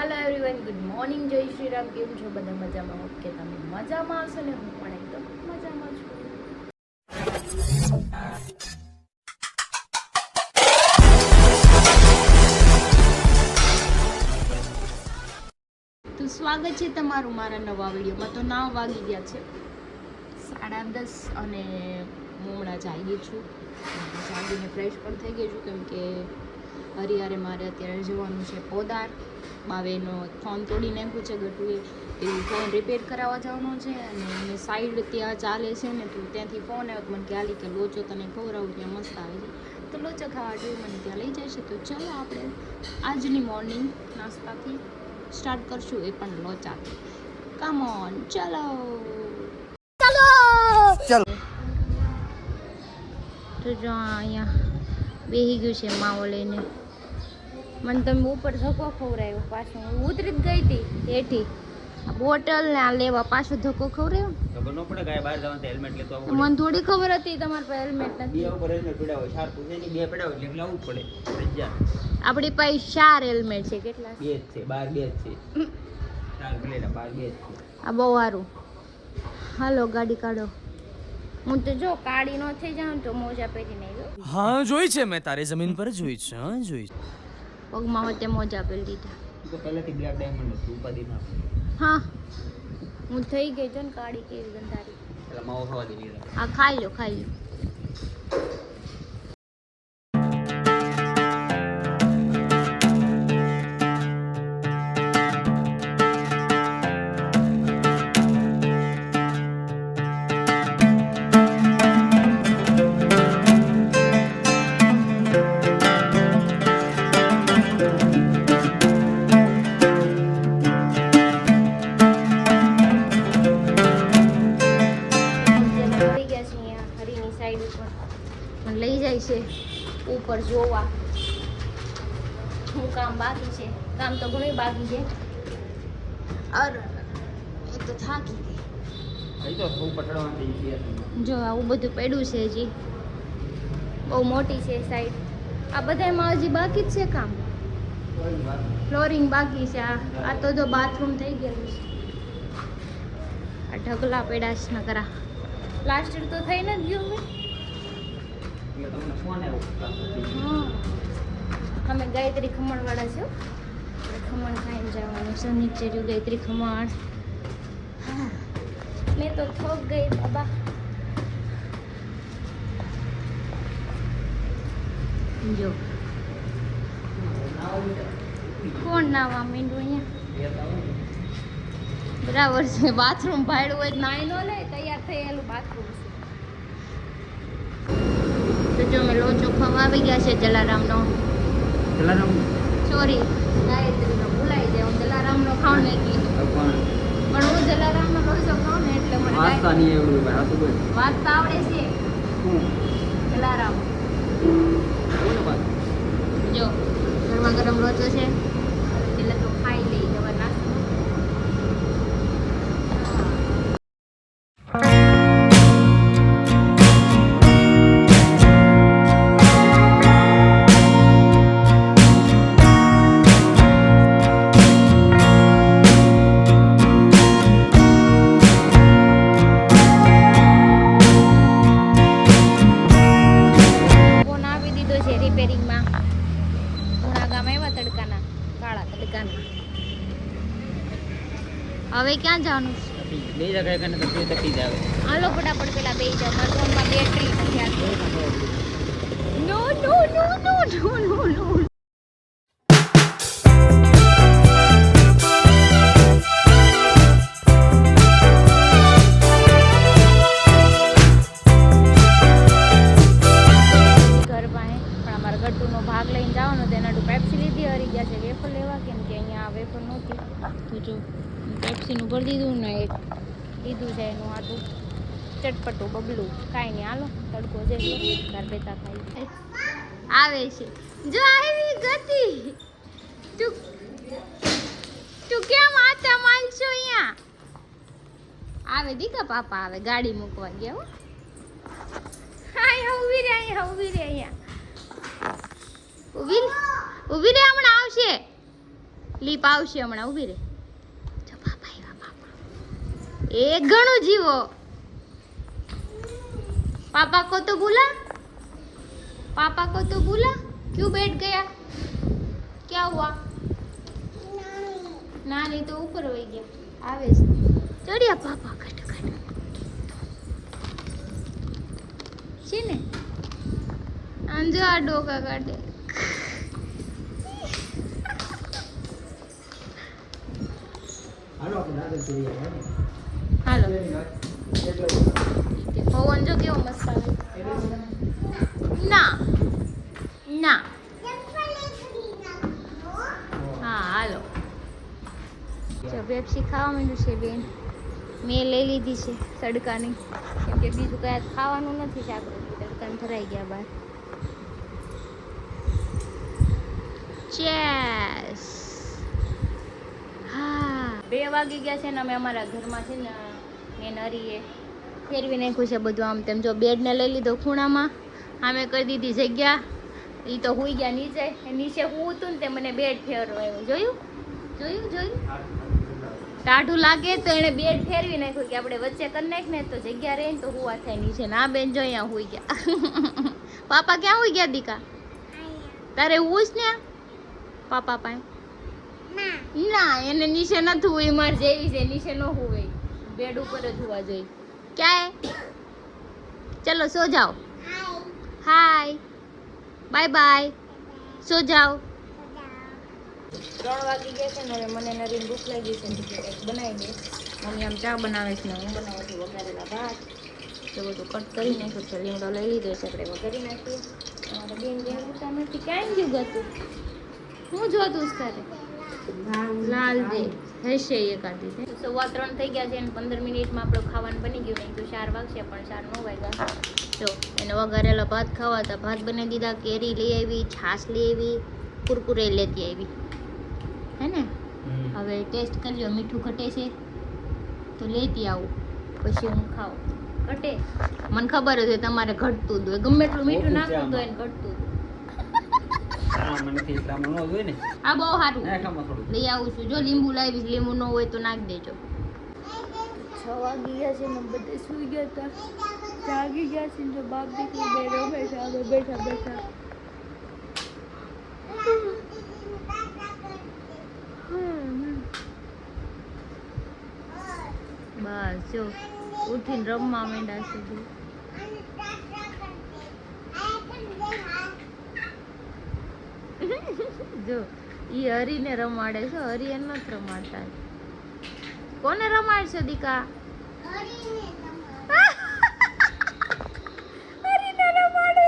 Hello everyone, good morning, જય શ્રી રામ. કેમ છો બધા? મજામાં? હોપ કે તમે મજામાં હશો ને હું પણ એકદમ મજામાં છું. તો સ્વાગત છે તમારું મારા નવા વિડીયોમાં. તો 9 વાગી ગયા છે, 10:30, અને હું હમણાં જાગી છું. જાગીને ફ્રેશ પણ થઈ ગઈ છું, કેમ કે હરિયારે મારે અત્યારે જવાનું છે પોદાર. બાવેનો ફોન તોડી નાખ્યું છે ગટુએ, એ ફોન રિપેર કરાવવા જવાનો છે. અને એને સાઈડ ત્યાં ચાલે છે ને, તો ત્યાંથી ફોન આવ્યો મને કે આલી કે લોચો તને ખવડાવું, ત્યાં મસ્ત આવે છે. તો લોચો ખાવા જેવું મને ત્યાં લઈ જાય છે. તો ચલો આપણે આજની મોર્નિંગ નાસ્તાથી સ્ટાર્ટ કરશું, એ પણ લોચાથી. કમ ઓન, ચલો ચલો ચલો. તો જો અહીંયા બેહી ગયું છે માવો લઈને. મને તમે ઉપર ધક્કો ખવડાવ્યો, પાછો હું ઉતરી જ ગઈ હતી હેઠી. આ બોટલ ને આ લેવા પાછો ધક્કો ખવડાવ્યો. ખબર ન પડે કે બહાર જવાનું હેલ્મેટ લેતો આવું. મને થોડી ખબર હતી તમારા પાસે હેલ્મેટ નથી. બે ઉપર હેલ્મેટ પડાવો, ચાર પૂછે ની બે પડાવો એટલે લાવવું જ પડે. આપણી પાસે 4 હેલ્મેટ છે. કેટલા બે જ છે, બાર બે જ છે. ચાર ભલેલા બાર બે જ છે. આ બહુ સારું. હાલો ગાડી કાઢો. હું તો જો કાળી નો થઈ જાઉં તો મોજા પહેરીને આવ્યો. હા જોઈ છે મેં, તારી જમીન પર જોઈ છે. હા જોઈ છે. પગમાં વચ્ચે મોજા પહેરી દીધા. તો પહેલેથી બ્લેક ડાયમંડ હતું, ઉપાધિ ના. હા, હું થઈ ગઈ જો ને કાળી કેવી ગંધારી. પેલા માવો ખાવા દે લીધા. આ ખાઈ લો, ખાઈ લો. લઈ જાય છે ઉપર જોવા. હું કામ બાકી છે, કામ તો ઘણું બાકી છે. અરે એ તો થાકી ગઈ. અહીં તો ખૂબ પટડવાનું થઈ ગયું. જો આવું બધું પડ્યું છે, હજી બહુ મોટી છે સાઈડ. આ બધામાં હજી બાકી જ છે કામ. ફ્લોરિંગ બાકી છે. આ તો જો બાથરૂમ થઈ ગયેલું છે. આ ઢગલા પડ્યા છે નકરા. પ્લાસ્ટર તો થઈને જ ગયું હોય. તમને ફોન આવ્યો. અમે ગાયત્રી ખમણવાળા છે. ખમણ ખાઈને જવાનું છે. નીચે જો ગાયત્રી ખમણ. મેં તો થોક ગઈ બાબા. જો કોણ નાવા માંડ્યું અહીંયા? બરાબર છે. બાથરૂમ ભાડું હોય નાઈ નો લે, તૈયાર થયેલું બાથરૂમ છે. તો જો અમે લોચો ખાવા આવી ગયા છે જલારામનો. જલારામ સોરી, ગાયત્રીનો ભૂલાઈ જાય. હું જલારામનો ખાઉં ને કીધું, પણ હું જલારામનો લોચો ખાઉં ને એટલે મને વાસ્તા નહીં એવું ભાઈ. આ તો બોલ વાત તો આવડે છે. જલારામ જો ગરમા ગરમ લોચો છે, એટલે તો ખાઈ લઈ જવા નાસ્તો. રિપેરિંગમાં પૂણા ગામ આવ્યા તડકાના, કાળા તડકાના. હવે ક્યાં જવાનું છે? બે જગ્યાએ કને તો બે તકી જાવ. હાલો ફટાફટ પેલા બે જાવ. મારા ફોનમાં બેટરી નથી આવતી. નો નો નો નો નો નો નો. ગટ્ટુનો ભાગ લઈને જવાનો, તેના ટુ પેપ્સી લીધી. હરી ગયા છે વેફર લેવા, કેમ કે અહીંયા વેફર નહોતી. તો જો પેપ્સીનું ભરી દીધું ને એક લીધું છે એનું આટું ચટપટું બબલું. કાંઈ નહીં, હાલો તડકો છે ઘર બેતા ખાઈ આવે છે. જો આવી ગતિ, તું કેમ આતા માનશો? અહીંયા આવે દીકા પાપા આવે, ગાડી મૂકવા ગયા. હો હા, ઉભી રે અહીંયા, ઉભી રે અહીંયા. ઊભી રે, હમણાં આવશે. લીપ આવશે હમણાં, ઊભી રે. જો પાપા આવ્યા, પાપા. એ ઘણું જીવો. पापा को तो बुला, पापा को तो बुला. क्यों बैठ गया, क्या हुआ? नानी तो ऊपर हो गया. आवे चढ़िया पापा. कट છે ને આંજો આ ડોકા કાઢે. હાલો પવન જો કેવો મસ્ત આવે. ના ના હા હાલો. જો પેપ્સી ખાવા માંડ્યું છે બેન. મેં લઈ લીધી છે તડકાની, કેમ કે બીજું કઈ ખાવાનું નથી. શાક તડકાને ધરાઈ ગયા બહાર. ચેસ. હા 2 વાગી ગયા છે ને અમે અમારા ઘરમાં છે ને મેં નરીએ ફેરવી નાખ્યું છે બધું આમ તેમ. જો બેડને લઈ લીધો ખૂણામાં, આમે કરી દીધી જગ્યા. એ તો હુઈ ગયા નીચે. નીચે હું હતું ને તે મને બેડ ફેરવાયું. જોયું જોયું જોયું. ટાઢું લાગે તો એને બેડ ફેરવી નાખ્યું કે આપણે વચ્ચે કરી નાખ ને તો જગ્યા રહે ને તો હુવા થાય નીચે. ના બેન જો અહીંયા હુઈ ગયા. પાપા ક્યાં હુઈ ગયા દીકા? તારે હુંશ ને પાપા પાસે? ના એને નીચે નથી હુઈ. માર જેવી છે નીચે ન હુવે, બેડ ઉપર જ હુવા જોઈએ. ક્યાં ચલો સો જાઓ. હાય બાય બાય. સો જાઓ. 3 વાગી ગયા છે ને હવે મને નરીને ભૂખ લાગી છે. બનાવી દે. મમ્મી આમ ચા બનાવે છે ને હું બનાવું છું વઘારેલા ભાત. તો બધું કટ કરી નાખ્યું છે. લીમડો લઈ લીધો છે, આપણે વઘારી નાખીએ. અમારે બેન જેવું ઉતા નથી. ક્યાં ગયું ગતું? હું જોતું તારે લાલ દે હશે એકાદી. 3:15 થઈ ગયા છે અને 15 મિનિટમાં આપણું ખાવાનું બની ગયું. નહીં તો 4 વાગશે પણ 4 ન વાગ્યા. જો એને વઘારેલા ભાત ખાવા હતા. ભાત બનાવી દીધા. કેરી લઈ આવી, છાશ લઈ આવી, કુરકુરે લેતી આવી. હે ને હવે ટેસ્ટ કરી લો. મીઠું ઘટે છે તો લેતી આવું, પછી હું ખાઉં. ઘટે મને ખબર છે તમારે ઘટતું જ હોય. ગમે એટલું મીઠું નાખવું તો એને ઘટતું આ બહુ સારું. લઈ આવું છું. જો લીંબુ લાવીશ, લીંબુ ન હોય તો નાખી દેજો. 6 વાગી ગયા છે ને બધે સુઈ ગયા હતા. જાગી ગયા છે જો બાપ દીકરી બે રમે છે. હવે બેઠા બેઠા બસ જો ઉઠીને રમવા માંડ્યા છે. જો ઈ હરીને રમાડે છે. હરી એને નથી રમાડતા. કોને રમાડશે દીકા? હરીને રમાડે.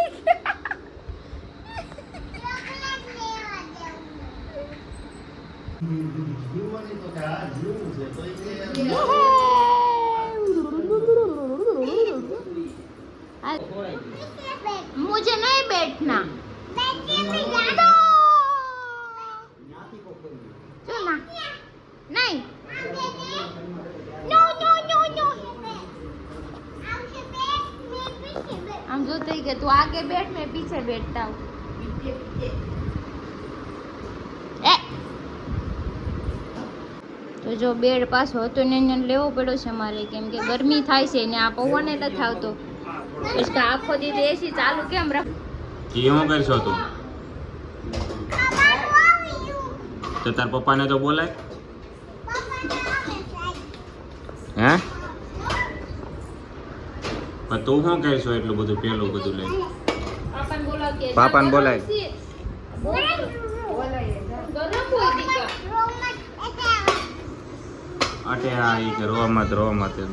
मुझे नहीं बैठना. चल ना. नहीं. No no no no. हम जोते ही कि तू आगे बैठ, मैं पीछे बैठता हूँ. તો જો બેડ પાછો હતો ને એને લેવો પડ્યો છે મારે, કેમ કે ગરમી થાય છે ને આ પવન નથી આવતો. એટલે આખો દી એસી ચાલુ કેમ રાખ? કેવું કરશો તું? તો તાર પપ્પાને તો બોલાય. હે પણ તું શું કરશો એટલું બધું પેલું બધું લઈ? પાપાને બોલાય. અટે આ ઈ કે રોમત એમ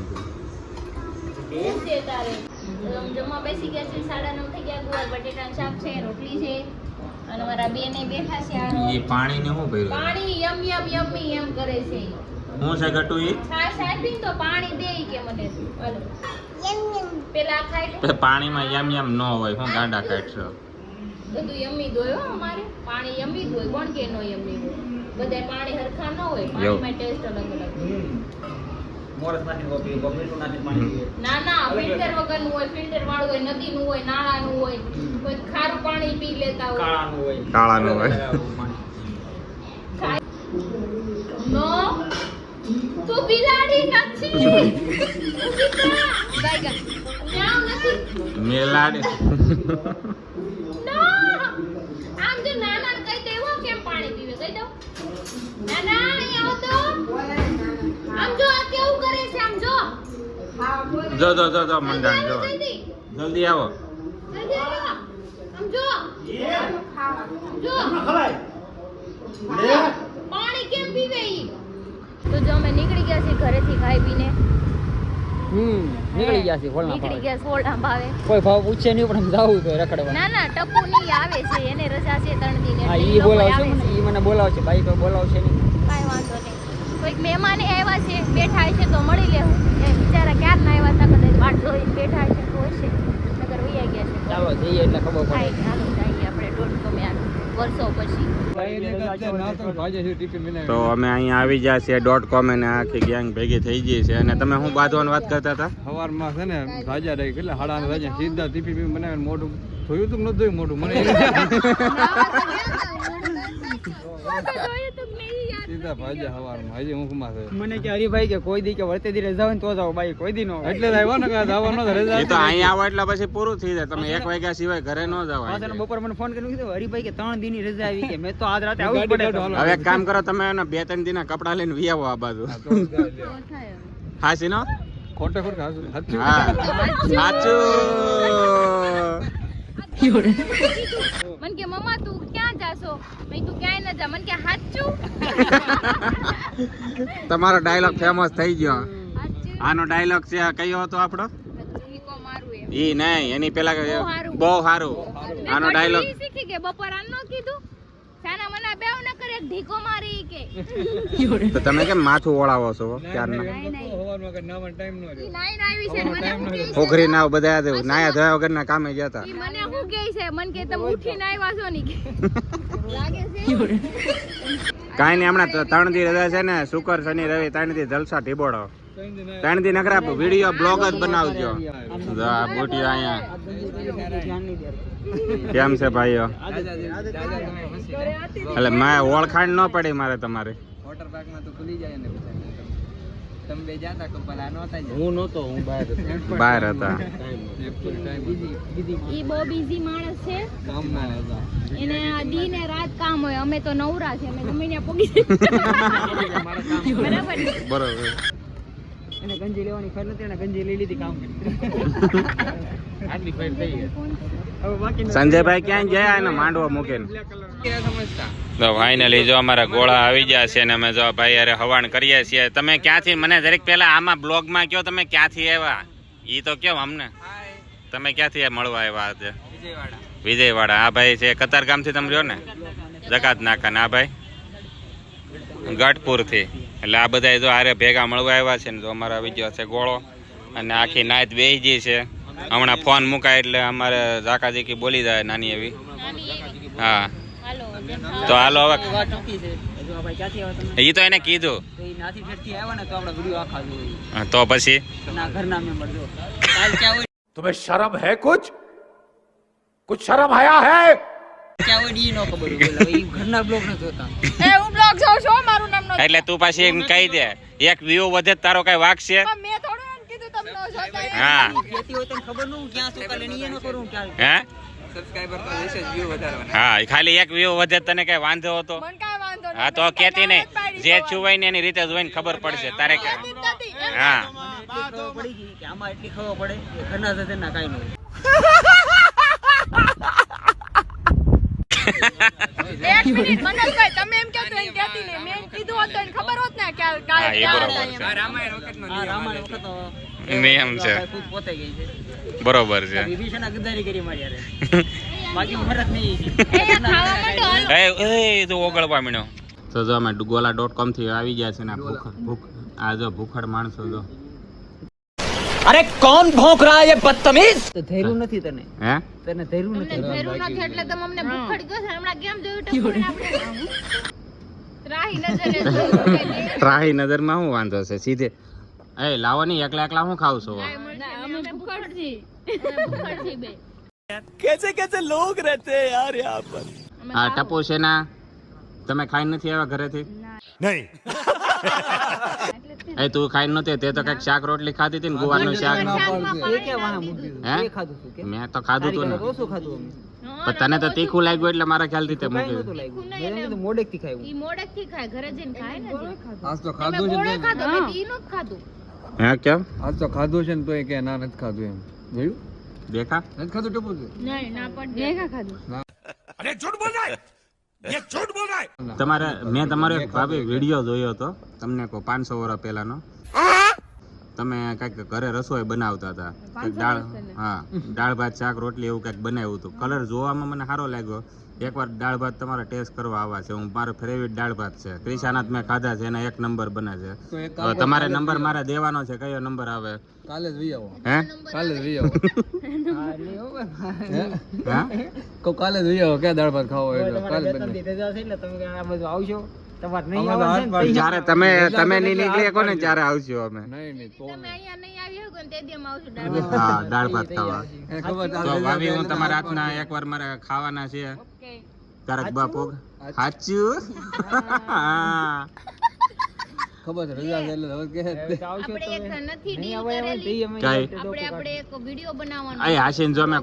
જમવા બેસી ગયા છે. 9:30 થઈ ગયા. ગુવાર બટેટાનું શાક છે, રોટલી છે અને મારા બેને બેઠા છે. ઈ પાણી ને શું કર્યું? પાણી યમ યમ યમ્મી એમ કરે છે. શું છે ગટુ ઈ? છાશ આપી તો પાણી દે કે મને. હાલો પેલા ખાઈ લે. પાણીમાં યમ ન હોય. શું ગાંડા કાઢશો? બધું યમ્મી દોય હો અમારે. પાણી યમ્મી દોય. કોણ કે નો યમ્મી દોય? બધા પાણી હરખા ન હોય. પાણીમાં ટેસ્ટ અલગ અલગ હોય. ના ના ફિલ્ટર વગરનું હોય, ફિલ્ટર વાળું હોય, નદીનું હોય, નાળાનું હોય. કોઈ ખારું પાણી પી લેતા હોય, કાળાનું હોય. નો તું બિલાડી નથી ગાયગા મ્યાઉ નથી મેલાડી નો આમ જો નાના કહી દેવો કેમ પાણી પીવે કહી દો નાના અહીં આવો તો આમ જો આ કેવું કરે છે આમ જો જો મંડાણ જો જલ્દી આવો જલ્દી આવો આમ જો જો પાણી કેમ પીવે ઈ તો જો અમે નીકળી ગયા છીએ ઘરેથી ખાઈ પીને નીકળી ગયા છે ખોલના નીકળી ગયા સોળા ભાવે કોઈ ભાવ પૂછે નહીં પણ જાવું તો રખડવા ના ના ટપુ ની આવે છે એને રજા છે 3 દિન હા એટલે ઈ લોકો બોલાવશે આવે છે. ઈ મને બોલાવશે ભાઈ તો બોલાવશે નહીં કાંઈ વાંધો નહીં કોઈક મહેમાને આવ્યા છે બેઠા છે તો મળી લેવું એ બિચારા ક્યારના આવ્યા હતા કદાચ વાટ જોઈને બેઠા છે તો હશે નગર વૈયા ગયા છે ચાલો જઈએ એટલે ખબર પડે ખાઈ હાલો જઈએ આપણે દોઢ ગમે આ વર્ષો પછી તો અમે અહીંયા આવી ગયા છીએ .com અને આખી ગેંગ ભેગી થઈ ગઈ છે અને તમે શું બાંધવાની વાત કરતા હતા સવારમાં છે ને રાજા રહી કેટલા હાડા રાજા સીધા ટીપી બનાવીને મોઢું ધોયું તું નથી ધોયું મોઢું મને સીધા ભાજ્યા સવારમાં હજી હું કુમાર છે મને કે હરીભાઈ કે કોઈ દી કે વર્તે દી રજા હોય ને તો જાવ ભાઈ કોઈ દી નો એટલે જ આવ્યો ને કે જવાનો રજા એ તો અહીંયા આવો એટલે પછી પૂરું થઈ જાય તમે 1 વાગ્યા સિવાય ઘરે ન જાવ પાછળ બપોર મને ફોન કરીને કીધું હરીભાઈ કે 3 દી ની રજા આવી કે મેં તો આજ રાતે આવું જ પડે હવે એક કામ કરો તમે એના 2-3 દિના કપડા લઈને વી આવો આ બાજુ હા સીનો ખોટે ખોટ હાચું હા સાચું મન કે મમ્મા તું ક્યાં જાશો મેં તું ક્યાંય ન જા મન કે હાચું તમારો ડાયલોગ ફેમસ થઈ ગયો હાચું આનો ડાયલોગ છે કયો હતો આપણો ઈ કો મારું એમ ઈ નહીં એની પેલા સારું. બહુ સારું આનો ડાયલોગ ઈ શીખી કે બપોર આન નો કીધું સાના મના બેવ ન કરે એક ઢીકો મારી કે તો તમે કેમ માથું ઓળાવો છો ક્યારના નહીં નહીં સવારમાં કે નાવાનો ટાઈમ ન રહ્યો ઈ નાઈ નાઈ છે મને હું કહે છે? પોખરી નાવ બધા નાયા ધોયા વગરના કામે ગયા હતા ઈ મને હું કહે છે મન કે તમે ઉઠીને આવ્યા છો ની કે લાગે છે કાંઈ નહીં હમણાં 3 દી રજા છે ને શુક્ર શનિ રવિ 3 દી જલસા ઢીબોડો 3 દી નકરા વિડીયો બ્લોગ જ બનાવજો જા બોટી અહીંયા કેમ છે ભાઈઓ એટલે મેં ઓળખાણ ન પડી મારે તમારે વોટર પાર્ક માં તો ખુલી જાય ને તમે બે જાતા કપલા નહોતા જ હું નહોતો હું બહાર હતો બહાર હતા ઈ બહુ બિઝી માણસ છે કામમાં હતા એને આ દી ને રાત કામ હોય અમે તો નવરા છે અમે ગમે ત્યાં પોગી બરાબર ને? બરોબર એને ગંજી લેવાની ખર નથી એને ગંજી લઈ લીધી કામ આટલી ફાઇલ થઈ ગઈ હવે બાકી સંજયભાઈ ક્યાં ગયા એને માંડવો મૂકીને તો ફાઇનલી જો અમારા ગોળા આવી ગયા છે ને અમે જો ભાઈ અરે હવાણ કરીએ છીએ તમે ક્યાંથી મને દરેક પહેલા આમાં બ્લોગમાં કયો તમે ક્યાંથી આવ્યા ઈ તો કેમ અમને તમે ક્યાંથી મળવા આવ્યા આજે વિજયવાડા આ ભાઈ છે કતારગામથી તમે રહ્યો ને જકાત નાકા આ ભાઈ ગઢપુરથી એટલે આ બધા જો આરે ભેગા મળવા આવ્યા છે ને જો અમારા આવી ગયો છે ગોળો અને આખી નાઈટ બેહી ગઈ છે હમણાં ફોન મુકાય એટલે અમારે ઝાકાઝીકી બોલી જાય નાની એવી હા હાલો તો હાલો હવે વાત નક્કી છે જો ભાઈ ક્યાંથી આવ્યા તમે ઈ તો એને કીધું તો ઈ નાથી ફેરથી આવ્યા ને તો આપણા વિડિયો આખા જોઈએ હા, તો પછી ના ઘરના મેમ્બર જો કાલ ક્યાં હોય तुम्हें शर्म है कुछ शर्म आया है ક્યાં હોય ઈ નો ખબર હોય પેલા ઈ ઘરના બ્લોગ ન જોતા એ હું બ્લોગ જોઉં છું મારું નામ નો એટલે તું પાછી એમ કહી દે એક વ્યૂ વધે તો તારો કઈ વાક છે મેં થોડું એમ કીધું તમને જોતા હા કેતી હોય તને ખબર ન હું ક્યાં છું કાલે ઈ ન કરું ક્યાં હે સબસ્ક્રાઇબર તો હશે જ વ્યૂ વધારવાના હા ખાલી એક વ્યૂ વધે તો તને કઈ વાંધો હતો મન કાંઈ વાંધો નહીં. હા તો કેતી નહીં જે છુવાય ને એની રીતે જોઈને ખબર પડશે તારે કે હા ખબર પડી ગઈ કે આમાં એટલી ખબર પડે કે ઘરના સાથે ના કાઈ ન હોય એક મિનિટ મનોજભાઈ તમે એમ કહેતો એમ કહેતી નહીં મેં કીધું હોત તો એને ખબર હોત ને કે હા, એ બરોબર છે. આ રામાયણ વખતનો નિયમ છે. ખુદ પોતે ગઈ છે બરોબર છે વિભીષણ ગદ્દારી કરી મારી યારે બાકી મરત નહીં એ ખાવા માંડો હાલો એ તો ઓગળવા મીણો તો જો અમે ગોલા.com થી આવી ગયા છે ને આ જો ભૂખડ માણસો જો अरे कौन भौंक रहा है ये बदतमीज તો ધૈર્યું નથી તને હે તને ધૈર્યું અમને નથી ભેરું નથી એટલે તમે અમને ભૂખડ ગયો છે હમણાં કેમ જોયું ટપુને આપણે રાહી નજરે જોયું ત્રાહી નજરમાં શું વાંધો છે સીધે એ લાવો નહીં એકલા એકલા હું ખાવ છો અમે ભૂખડ છી બે कैसे कैसे लोग रहते हैं यार यहाँ पर આ ટપુ છે ના તમે ખાઈ નથી આવ્યા ઘરેથી ના नहीं એ તું ખાઈ નહોતી તે તો કઈક શાક રોટલી ખાધી હતી ને ગુવારનું શાક એ કે વાહ મૂકી હે? એ ખાધું તું કે મેં તો ખાધું તું ને ઓછું ખાધું અમે પણ તને તો તીખું લાગ્યું એટલે મારા ખ્યાલથી તે કાંઈ મૂકી નહોતું લાગ્યું મેં તો મોડેક થી ખાયું ઈ મોડેક થી ખાય ઘરે જઈને ખાય ને આજ તો તમે ખાધું છે ગોળે ને ખાધો મેં તો ઈનું જ ખાધું હે કેમ આજ તો ખાધું છે ને તો એ કે ના નથી ખાધું એમ જોયું દેખા નથી ખાધું ટપુ નહીં ના પણ દેખા ખાધું अरे झूठ बोल रहा है ये झूठ बोल रहा है તમારે મેં તમારો એક ભાભી વિડીયો જોયો હતો તમને કહો 500 વર્ષ પહેલાનો તમે કઈક ઘરે રસોઈ બનાવતા હતા કંઈક દાળ ભાત શાક રોટલી એવું કંઈક બનાવ્યું હતું કલર જોવામાં મને સારો લાગ્યો એકવાર દાળ ભાત તમારે ટેસ્ટ કરવા આવવા છે હું મારો ફેવરિટ દાળ ભાત છે ક્રિશાનાથ મેં ખાધા છે એના 1 નંબર બને છે તો એક તો તમારે નંબર મારે દેવાનો છે કયો નંબર આવે કાલે જ વી આવો હે કાલે જ વી આવો હા એટલે એવું હે કહું કાલે જ વી આવો ક્યાં દાળ ભાત ખાવો હોય તો કાલે જ તમને બને રજા છે એટલે તમે આ બધું આવશો તમારે નહીં અમારે આવવાનું હાથ છે ને જ્યારે તમે નહીં નીકળ્યા કોને ત્યારે આવજો અમે નહીં તો તમે અહીંયા નહીં આવી શકો ને તે દી અમે આવશું હા દાળ ભાત ખાવા એ ખબર તો ભાભી હું તમારા હાથના એકવાર મારે ખાવાના છે ઓકે તારક બાપુ સાચું ખબર છે રજા છે એટલે હવે કે આવશો આપણે એક નથી નહીં ડીલ આવે એમ કરેલી તો ઈ અમે કાંઈ? આપણે એક વિડિયો બનાવવાનો અહીં હાસીન જો મેં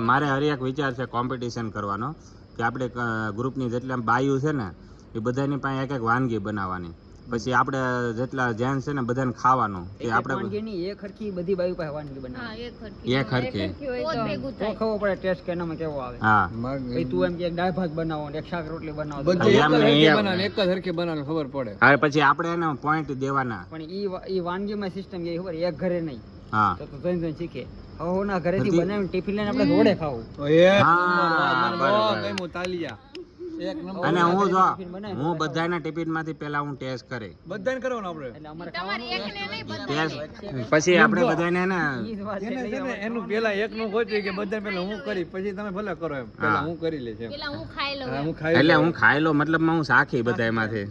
મારે હરી એક વિચાર છે કોમ્પિટિશન કરવાનો કે આપણે ગ્રુપની જેટલા બાયું છે ને એ બધાની પાસે એક એક વાનગી બનાવવાની પછી આપણે જેટલા જેન્ટ્સ છે ને બધાને ખાવાનું કે આપણે વાનગીની એક હરખી બધી બાજુ પાસે વાનગી હા બનાવે એક ખરખી એક હરખી તો જ ભેગું તો થાય ખબર પડે ટેસ્ટ કેનામાં કેવો આવે હા ભાઈ તું એમ કે એક દાળ ભાત બનાવો ને એક શાક રોટલી બનાવો તો બધું એક જ એમ નહીં, હરખી એમ બનાવે એક જ હરખી બનાવે ખબર પડે હવે પછી આપણે એને પોઈન્ટ દેવાના પણ ઈ વાનગીમાં સિસ્ટમ એ ખબર એક ઘરે નહીં હા તો જોઈને શીખે હવે ના ઘરેથી બનાવીને ટિફિન લઈને આપણે જોડે ખાવું હા, બરોબર. કઈ તાલિયા એક નંબર અને હું જો ટિફિન બનાવીને હું બધાના ટિફિન માંથી પેલા હું ટેસ્ટ કરી બધાને કરવાનું આપણે એટલે અમારે તમારે એકને નહીં બધા ટેસ્ટ પછી આપણે બધાને ને ઈ જ વાત છે એને છે ને એનું પેલા એક નું ગોત્યું કે બધા પેલા હું કરી પછી તમે ભલે કરો એમ પેલા હું કરી લઈશ એમ પેલા હું ખાઈ લઉં હા, હું ખાઈ એટલે હું ખાઈ લો મતલબમાં હું સાખી બધા એમાંથી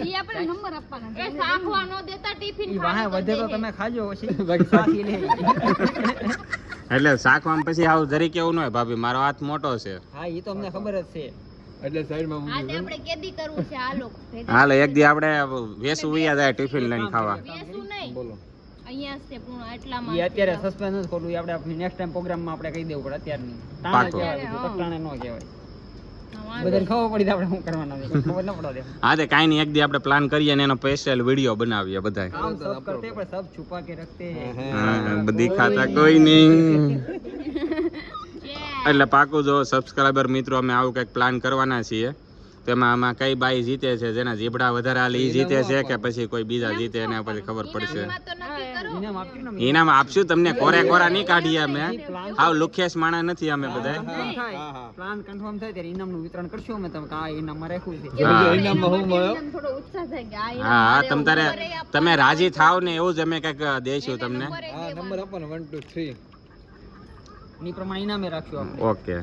ઈ આપણે નંબર આપવાના એ શાખવા નો દેતા ટિફિન ઈ વાહે ખાવા વધે તો તમે ખાજો પછી બાકી સાથી લે એટલે શાકમાં પછી આવું જરીક એવું ન હોય ભાભી મારો હાથ મોટો છે હા ઈ તો અમને ખબર જ છે એટલે સાઈડમાં આજે આપણે કેદી કરવું છે આ લોકો હાલ એક દી આપણે વેસુ ઉયા જાય ટિફિન લઈને ખાવા બેસું નહીં બોલો અહીંયા જ છે પૂર્ણ એટલામાં ઈ અત્યારે સસ્પેન્સ જ ખોટું આપણે આપણી નેક્સ્ટ ટાઈમ પ્રોગ્રામમાં આપણે કહી દેવું પડે અત્યારની તાણે પાકું. કહેવાય બીજું કટાણે ન કહેવાય હા, બધાને ખબર પડી તો આપણે શું કરવાના છે ખબર ન પડવા દે હા તે કાંઈ નહીં એક દી આપણે પ્લાન કરીએ ને એનો સ્પેશિયલ વિડીયો બનાવીએ બધા કામ સબ કરતે પણ સબ છુપા કે રખતે હૈ બધી ખાતા કોઈ નહીં એટલે પાકું જો સબસ્ક્રાઇબર મિત્રો અમે આવું કંઈક પ્લાન કરવાના છીએ તેમાં આમાં કઈ બાઈ જીતે છે જેના જીબડા વધારે હાલે ઈ જીતે છે કે પછી કોઈ બીજા જીતે એના પછી ખબર પડશે એમાં તો નક્કી કરો ઇનામ આપ્યું ને ઇનામ આપશું તમને કોરે કોરા નહીં કાઢીએ અમે હાવ લુખેશ માણા નથી અમે બધા પ્લાન કન્ફર્મ થાય ત્યારે ઇનામનું વિતરણ કરશું અમે તમે કા ઇનામમાં રાખ્યું છે ઇનામમાં હું મળ્યો એમ થોડો ઉત્સાહ થાય કે આ હા હા તમે રાજી થાવ ને એવું જ અમે કંઈક દઈશું તમને હા નંબર આપવાનો 1 2 3 ની પ્રમાણે ઇનામે રાખશું આપણે ઓકે